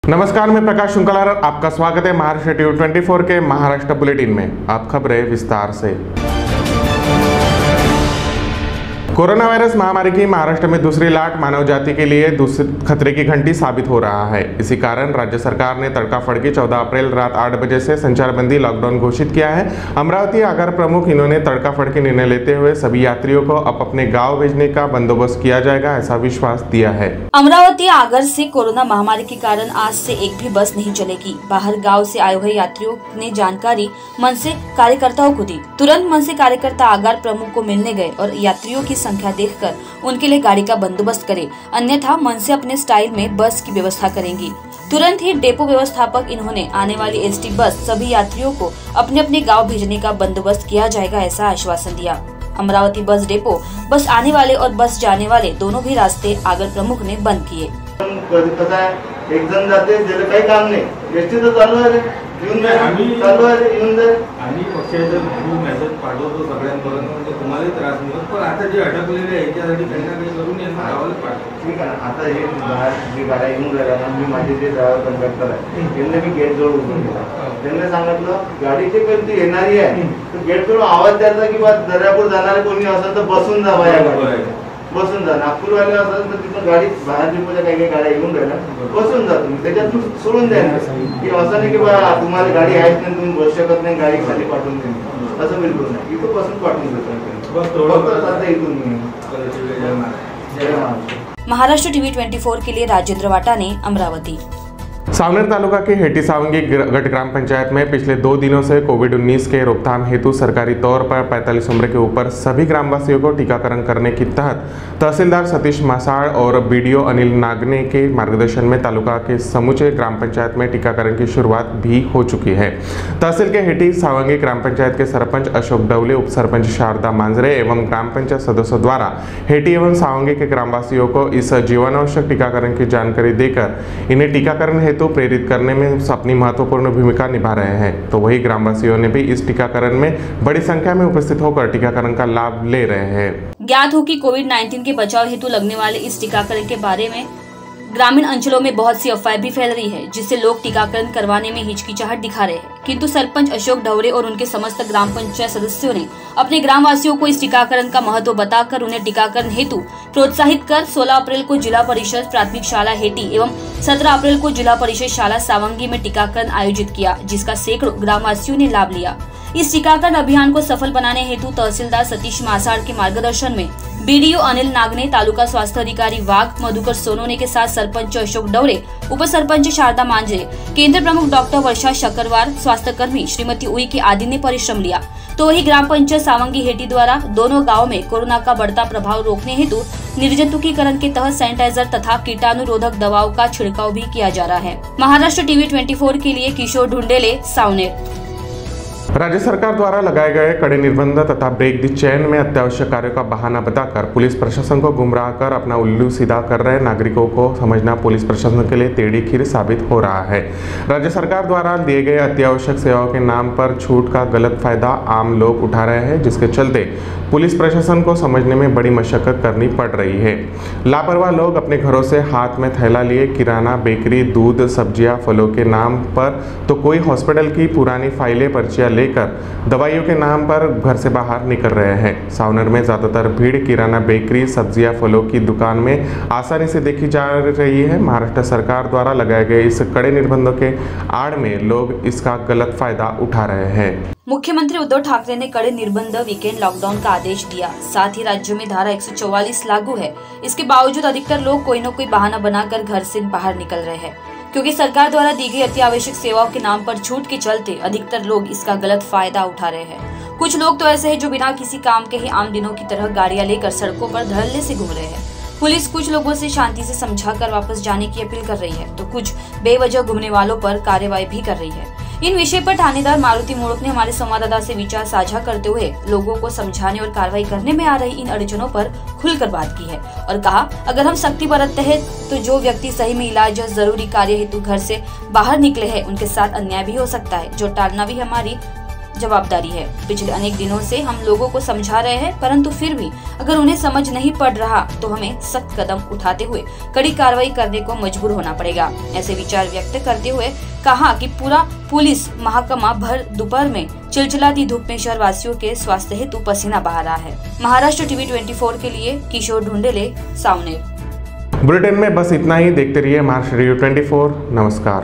नमस्कार, मैं प्रकाश शुक्ला, आपका स्वागत है महाराष्ट्र टीवी 24 के महाराष्ट्र बुलेटिन में। अब खबरें विस्तार से। कोरोना वायरस महामारी की महाराष्ट्र में दूसरी लाट मानव जाति के लिए खतरे की घंटी साबित हो रहा है। इसी कारण राज्य सरकार ने तड़काफड़की 14 अप्रैल रात 8 बजे से संचारबंदी लॉकडाउन घोषित किया है। अमरावती आगार प्रमुख इन्होंने तड़काफड़की निर्णय लेते हुए सभी यात्रियों को अब अपने गाँव भेजने का बंदोबस्त किया जाएगा, ऐसा विश्वास दिया है। अमरावती आगर से कोरोना महामारी के कारण आज से एक भी बस नहीं चलेगी। बाहर गाँव से आए हुए यात्रियों ने जानकारी मनसे कार्यकर्ताओं को दी। तुरंत मनसे कार्यकर्ता आगार प्रमुख को मिलने गए और यात्रियों की संख्या देखकर उनके लिए गाड़ी का बंदोबस्त करे, अन्यथा मनसे अपने स्टाइल में बस की व्यवस्था करेंगी। तुरंत ही डेपो व्यवस्थापक इन्होंने आने वाली एसटी बस सभी यात्रियों को अपने अपने गांव भेजने का बंदोबस्त किया जाएगा, ऐसा आश्वासन दिया। अमरावती बस डेपो बस आने वाले और बस जाने वाले दोनों भी रास्ते आगर प्रमुख ने बंद किए। एक जण जाते ज्याला काही काम नाही, एसटी तर चालू आहे, येऊन चालू आहे, येऊन जाईल। आम्ही पक्षाचा मेसेज पाठवतो सगळ्यांपर्यंत, म्हणजे तुम्हालाही त्रास नाही होत, पण आता जे अडकलेले आहे याच्यासाठी काही ना काही करून यांना गावाला पाठवतो। ठीक आहे ना, आता हे बाहेर जी गाड्या येऊन राहिल्या ना, मी माझे जे ड्रायव्हर कंडक्टर आहे त्यांना मी गेट जवळ उभं केलं। त्यांना सांगितलं गाडीची कधी येणारी आहे तर गेट जवळ आवाज द्यायचा की बा दर्यापूर जाणारे कोणी असेल तर बसून जावा, या गाडीत बसून जा। नागपूरवाले असेल तर तिथून गाडी बाहेर डिपोच्या काही काही गाड्या येऊन राहिल्या, बसून जा तुम्ही, त्याच्यातून सोडून द्या की असं नाही की बा तुम्हाला गाडी आहेच नाही तुम्ही बसू शकत नाही, गाडी खाली पाठवून देणे, असं बिलकुल नाही। इथं बसून पाठवून देतो फक्त इथून। महाराष्ट्र टीवी 24 के लिए राजेंद्र वाटाने, अमरावती। सावनेर तालुका के हेटी सावंगी गट ग्राम पंचायत में पिछले 2 दिनों से कोविड-19 के रोकथाम हेतु सरकारी तौर पर 45 उम्र के ऊपर सभी ग्रामवासियों को टीकाकरण करने के तहत तहसीलदार सतीश मासाड़ और बीडीओ अनिल नागने के मार्गदर्शन में तालुका के समूचे ग्राम पंचायत में टीकाकरण की शुरुआत भी हो चुकी है। तहसील के हेटी सावंगी ग्राम पंचायत के सरपंच अशोक डवले, उप सरपंच शारदा मांजरे एवं ग्राम पंचायत सदस्यों द्वारा हेटी एवं सावंगी के ग्रामवासियों को इस जीवनावश्यक टीकाकरण की जानकारी देकर इन्हें टीकाकरण हेतु प्रेरित करने में अपनी महत्वपूर्ण भूमिका निभा रहे हैं। तो वही ग्रामवासियों ने भी इस टीकाकरण में बड़ी संख्या में उपस्थित होकर टीकाकरण का लाभ ले रहे हैं। ज्ञात हो कि कोविड-19 के बचाव हेतु लगने वाले इस टीकाकरण के बारे में ग्रामीण अंचलों में बहुत सी अफवाहें भी फैल रही है, जिससे लोग टीकाकरण करवाने में हिचकिचाहट दिखा रहे हैं। किंतु सरपंच अशोक ढवरे और उनके समस्त ग्राम पंचायत सदस्यों ने अपने ग्रामवासियों को इस टीकाकरण का महत्व बताकर उन्हें टीकाकरण हेतु प्रोत्साहित कर 16 अप्रैल को जिला परिषद प्राथमिक शाला हेटी एवं 17 अप्रैल को जिला परिषद शाला सावंगी में टीकाकरण आयोजित किया, जिसका सैकड़ों ग्रामवासियों ने लाभ लिया। इस टीकाकरण अभियान को सफल बनाने हेतु तहसीलदार सतीश मासाड़ के मार्गदर्शन में बीडीओ अनिल नागने, तालुका स्वास्थ्य अधिकारी वाघ मधुकर सोनोने के साथ सरपंच अशोक डवरे, उप सरपंच शारदा मांजरे, केंद्र प्रमुख डॉक्टर वर्षा शकरवार, स्वास्थ्य कर्मी श्रीमती उइके आदि ने परिश्रम लिया। तो वही ग्राम पंचायत सावंगी हेटी द्वारा दोनों गाँव में कोरोना का बढ़ता प्रभाव रोकने हेतु निर्जंतुकीकरण के तहत सैनिटाइजर तथा कीटाणुरोधक दवाओं का छिड़काव भी किया जा रहा है। महाराष्ट्र टीवी 24 के लिए किशोर ढूंढेले, सावनेर। राज्य सरकार द्वारा लगाए गए कड़े निर्बंध तथा ब्रेक द चेन में अत्यावश्यक कार्यों का बहाना बताकर पुलिस प्रशासन को गुमराह कर अपना उल्लू सीधा कर रहे नागरिकों को समझना पुलिस प्रशासन के लिए टेढ़ी खीर साबित हो रहा है। राज्य सरकार द्वारा दिए गए अत्यावश्यक सेवाओं के नाम पर छूट का गलत फायदा आम लोग उठा रहे हैं, जिसके चलते पुलिस प्रशासन को समझने में बड़ी मशक्कत करनी पड़ रही है। लापरवाह लोग अपने घरों से हाथ में थैला लिए किराना, बेकरी, दूध, सब्जियां, फलों के नाम पर तो कोई हॉस्पिटल की पुरानी फाइलें, पर्चियां लेकर दवाइयों के नाम पर घर से बाहर निकल रहे हैं। सावनेर में ज्यादातर भीड़ किराना, बेकरी, सब्जियां, फलों की दुकान में आसानी से देखी जा रही है। महाराष्ट्र सरकार द्वारा लगाए गए इस कड़े निर्बंधों के आड़ में लोग इसका गलत फायदा उठा रहे हैं। मुख्यमंत्री उद्धव ठाकरे ने कड़े निर्बंध वीकेंड लॉकडाउन का आदेश दिया। साथ ही राज्य में धारा 144 लागू है। इसके बावजूद अधिकतर लोग कोई न कोई बहाना बनाकर घर से बाहर निकल रहे हैं, क्योंकि सरकार द्वारा दी गई अति आवश्यक सेवाओं के नाम पर छूट के चलते अधिकतर लोग इसका गलत फायदा उठा रहे हैं। कुछ लोग तो ऐसे हैं जो बिना किसी काम के ही आम दिनों की तरह गाड़ियां लेकर सड़कों पर धड़ल्ले से घूम रहे हैं। पुलिस कुछ लोगों से शांति से समझाकर वापस जाने की अपील कर रही है, तो कुछ बेवजह घूमने वालों पर कार्रवाई भी कर रही है। इन विषय पर थानेदार मारुति मोड़क ने हमारे संवाददाता से विचार साझा करते हुए लोगों को समझाने और कार्रवाई करने में आ रही इन अड़चनों पर खुलकर बात की है और कहा, अगर हम सख्ती बरतते हैं तो जो व्यक्ति सही में इलाज या जरूरी कार्य हेतु घर से बाहर निकले हैं उनके साथ अन्याय भी हो सकता है, जो टालना भी हमारी जवाबदारी है। पिछले अनेक दिनों से हम लोगों को समझा रहे हैं, परंतु फिर भी अगर उन्हें समझ नहीं पड़ रहा तो हमें सख्त कदम उठाते हुए कड़ी कार्रवाई करने को मजबूर होना पड़ेगा। ऐसे विचार व्यक्त करते हुए कहा कि पूरा पुलिस महकमा भर दोपहर में चिलचिलाती धूप में शहर वासियों के स्वास्थ्य हेतु पसीना बहा रहा है। महाराष्ट्र टीवी 24 के लिए किशोर ढूंढेले, सावनेर। बुलेटिन में बस इतना ही। देखते रहिए महाराष्ट्र टीवी 24। नमस्कार।